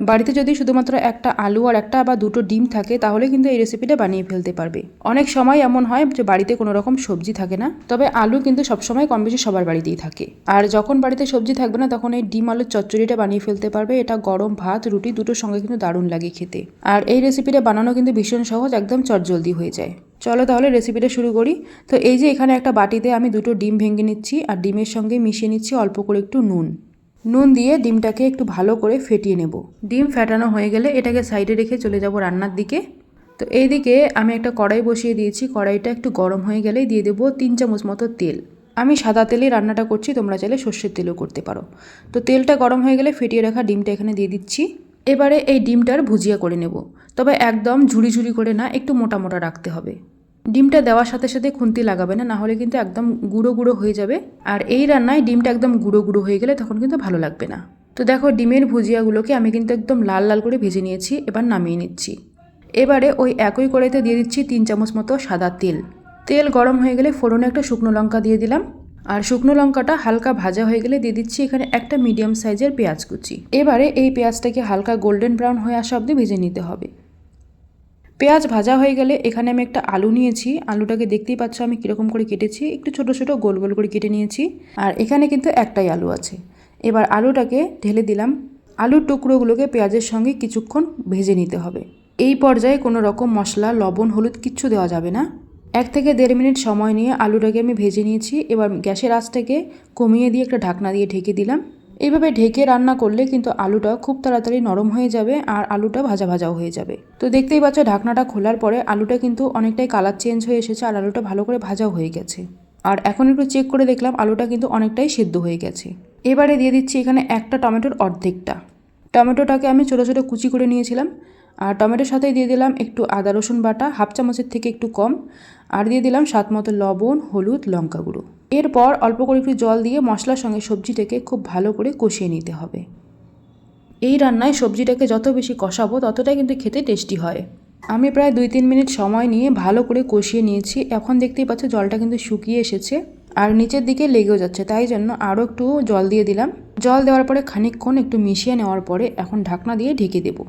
বাড়িতে যদি শুধুমাত্র একটা আলু আর একটা বা দুটো ডিম থাকে তাহলে কিন্তু এই রেসিপিটা বানিয়ে ফেলতে পারবে। অনেক সময় এমন হয় যে বাড়িতে কোনো রকম সবজি থাকে না, তবে আলু কিন্তু সবসময় কম বেশি সবার বাড়িতেই থাকে। আর যখন বাড়িতে সবজি থাকবে না তখন এই ডিম আলুর চচ্চড়িটা বানিয়ে ফেলতে পারবে। এটা গরম ভাত রুটি দুটোর সঙ্গে কিন্তু দারুণ লাগে খেতে। আর এই রেসিপিটা বানানো কিন্তু ভীষণ সহজ, একদম চটজলদি হয়ে যায়। চলো তাহলে রেসিপিটা শুরু করি। তো এই যে এখানে একটা বাটিতে আমি দুটো ডিম ভেঙে নিচ্ছি আর ডিমের সঙ্গে মিশিয়ে নিচ্ছি অল্প করে একটু নুন দিয়ে ডিমটাকে একটু ভালো করে ফেটিয়ে নেব। ডিম ফেটানো হয়ে গেলে এটাকে সাইডে রেখে চলে যাব রান্নার দিকে। তো এইদিকে আমি একটা কড়াই বসিয়ে দিয়েছি। কড়াইটা একটু গরম হয়ে গেলেই দিয়ে দেবো 3 চামচ মতো তেল। আমি সাদা তেলেই রান্নাটা করছি, তোমরা চাইলে সর্ষের তেলও করতে পারো। তো তেলটা গরম হয়ে গেলে ফেটিয়ে রাখা ডিমটা এখানে দিয়ে দিচ্ছি। এবারে এই ডিমটার ভুজিয়া করে নেব, তবে একদম ঝুড়ি ঝুড়ি করে না, একটু মোটা মোটা রাখতে হবে। ডিমটা দেওয়ার সাথে সাথে খুন্তি লাগাবে না, নাহলে কিন্তু একদম গুঁড়ো গুঁড়ো হয়ে যাবে। আর এই রান্নায় ডিমটা একদম গুঁড়ো গুঁড়ো হয়ে গেলে তখন কিন্তু ভালো লাগবে না। তো দেখো ডিমের ভুজিয়াগুলোকে আমি কিন্তু একদম লাল লাল করে ভেজে নিয়েছি। এবার নামিয়ে নিচ্ছি। এবারে ওই একই কড়াইতে দিয়ে দিচ্ছি 3 চামচ মতো সাদা তেল। তেল গরম হয়ে গেলে ফোড়নে একটা শুকনো লঙ্কা দিয়ে দিলাম। আর শুকনো লঙ্কাটা হালকা ভাজা হয়ে গেলে দিয়ে দিচ্ছি এখানে একটা মিডিয়াম সাইজের পেঁয়াজ কুচি। এবারে এই পেঁয়াজটাকে হালকা গোল্ডেন ব্রাউন হয়ে আসা অবধি ভেজে নিতে হবে। পেঁয়াজ ভাজা হয়ে গেলে এখানে আমি একটা আলু নিয়েছি। আলুটাকে দেখতেই পাচ্ছ আমি কীরকম করে কেটেছি, একটু ছোট ছোট গোল গোল করে কেটে নিয়েছি। আর এখানে কিন্তু একটাই আলু আছে। এবার আলুটাকে ঢেলে দিলাম। আলুর টুকরোগুলোকে পেঁয়াজের সঙ্গে কিছুক্ষণ ভেজে নিতে হবে। এই পর্যায়ে কোনো রকম মশলা লবণ হলুদ কিচ্ছু দেওয়া যাবে না। 1 থেকে 1.5 মিনিট সময় নিয়ে আলুটাকে আমি ভেজে নিয়েছি। এবার গ্যাসের আঁচটাকে কমিয়ে দিয়ে একটা ঢাকনা দিয়ে ঢেকে দিলাম। এইভাবে ঢেকে রান্না করলে কিন্তু আলুটা খুব তাড়াতাড়ি নরম হয়ে যাবে আর আলুটা ভাজা ভাজাও হয়ে যাবে। তো দেখতেই পাচ্ছ ঢাকনাটা খোলার পরে আলুটা কিন্তু অনেকটাই কালার চেঞ্জ হয়ে এসেছে আর আলুটা ভালো করে ভাজাও হয়ে গেছে। আর এখন একটু চেক করে দেখলাম আলুটা কিন্তু অনেকটাই সেদ্ধ হয়ে গেছে। এবারে দিয়ে দিচ্ছি এখানে একটা টমেটোর অর্ধেকটা। টমেটোটাকে আমি ছোটো ছোটো কুচি করে নিয়েছিলাম। আর টমেটোর সাথে দিয়ে দিলাম একটু আদা রসুন বাটা, হাফ চামচের থেকে একটু কম। আর দিয়ে দিলাম স্বাদ মতো লবণ হলুদ লঙ্কা গুঁড়ো। এরপর অল্প করে একটু জল দিয়ে মশলার সঙ্গে সবজিটাকে খুব ভালো করে কষিয়ে নিতে হবে। এই রান্নায় সবজিটাকে যত বেশি কষাবো ততটাই কিন্তু খেতে টেস্টি হয়। আমি প্রায় 2-3 মিনিট সময় নিয়ে ভালো করে কষিয়ে নিয়েছি। এখন দেখতেই পাচ্ছ জলটা কিন্তু শুকিয়ে এসেছে আর নিচের দিকে লেগেও যাচ্ছে, তাই জন্য আরও একটু জল দিয়ে দিলাম। জল দেওয়ার পরে খানিকক্ষণ একটু মিশিয়ে নেওয়ার পরে এখন ঢাকনা দিয়ে ঢেকে দেবো।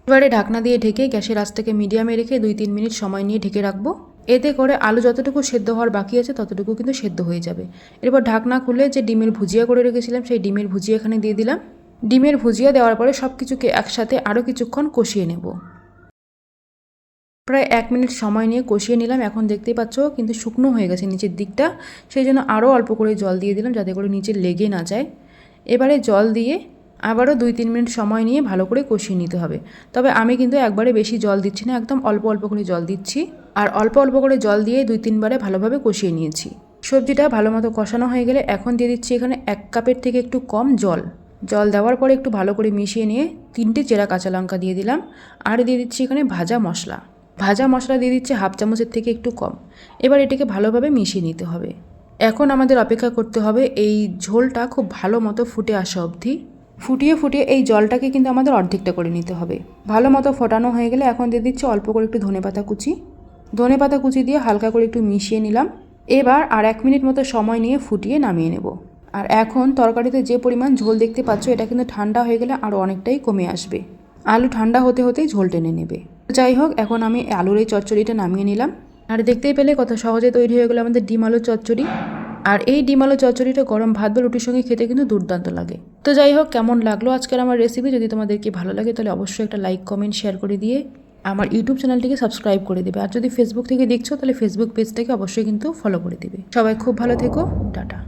এবারে ঢাকনা দিয়ে ঢেকে গ্যাসের আঁচটাকে মিডিয়ামে রেখে 2-3 মিনিট সময় নিয়ে ঢেকে রাখবো। এতে করে আলু যতটুকু সেদ্ধ হওয়ার বাকি আছে ততটুকু কিন্তু সেদ্ধ হয়ে যাবে। এরপর ঢাকনা খুলে যে ডিমের ভুজিয়া করে রেখেছিলাম সেই ডিমের ভুজিয়া এখানে দিয়ে দিলাম। ডিমের ভুজিয়া দেওয়ার পরে সব কিছুকে একসাথে আরও কিছুক্ষণ কষিয়ে নেব। প্রায় 1 মিনিট সময় নিয়ে কষিয়ে নিলাম। এখন দেখতেই পাচ্ছ কিন্তু শুকনো হয়ে গেছে নিচের দিকটা, সেই জন্য আরও অল্প করে জল দিয়ে দিলাম যাতে করে নিচে লেগে না যায়। এবারে জল দিয়ে আবারও 2-3 মিনিট সময় নিয়ে ভালো করে কষিয়ে নিতে হবে। তবে আমি কিন্তু একবারে বেশি জল দিচ্ছি না, একদম অল্প অল্প করে জল দিচ্ছি। আর অল্প অল্প করে জল দিয়ে 2-3 বারে ভালোভাবে কষিয়ে নিয়েছি। সবজিটা ভালো মতো কষানো হয়ে গেলে এখন দিয়ে দিচ্ছি এখানে 1 কাপের থেকে একটু কম জল। জল দেওয়ার পরে একটু ভালো করে মিশিয়ে নিয়ে 3টে চেরা কাঁচা লঙ্কা দিয়ে দিলাম। আর দিয়ে দিচ্ছি এখানে ভাজা মশলা দিয়ে দিচ্ছি হাফ চামচের থেকে একটু কম। এবার এটাকে ভালোভাবে মিশিয়ে নিতে হবে। এখন আমাদের অপেক্ষা করতে হবে এই ঝোলটা খুব ভালো মতো ফুটে আসা অবধি। ফুটিয়ে ফুটিয়ে এই জলটাকে কিন্তু আমাদের অর্ধেকটা করে নিতে হবে। ভালো মতো ফোটানো হয়ে গেলে এখন দিয়ে দিচ্ছি অল্প করে একটু ধনেপাতা কুচি দিয়ে হালকা করে একটু মিশিয়ে নিলাম। এবার আর 1 মিনিট মতো সময় নিয়ে ফুটিয়ে নামিয়ে নেব। আর এখন তরকারিতে যে পরিমাণ ঝোল দেখতে পাচ্ছ এটা কিন্তু ঠান্ডা হয়ে গেলে আরও অনেকটাই কমে আসবে। আলু ঠান্ডা হতে হতেই ঝোল টেনে নেবে। যাই হোক, এখন আমি আলুর এই চচ্চড়িটা নামিয়ে নিলাম। আর দেখতেই পেলে কত সহজে তৈরি হয়ে গেলো আমাদের ডিম আলুর চচ্চড়ি। আর এই ডিম আলু চচ্চড়িটা গরম ভাত বা রুটির সঙ্গে খেতে কিন্তু দুর্দান্ত লাগে। তো যাই হোক, কেমন লাগলো আজকের আমার রেসিপি? যদি তোমাদেরকে ভালো লাগে তাহলে অবশ্যই একটা লাইক কমেন্ট শেয়ার করে দিয়ে আমার ইউটিউব চ্যানেলটিকে সাবস্ক্রাইব করে দেবে। আর যদি ফেসবুক থেকে দেখছো তাহলে ফেসবুক পেজটাকে অবশ্যই কিন্তু ফলো করে দেবে। সবাই খুব ভালো থেকো, টাটা।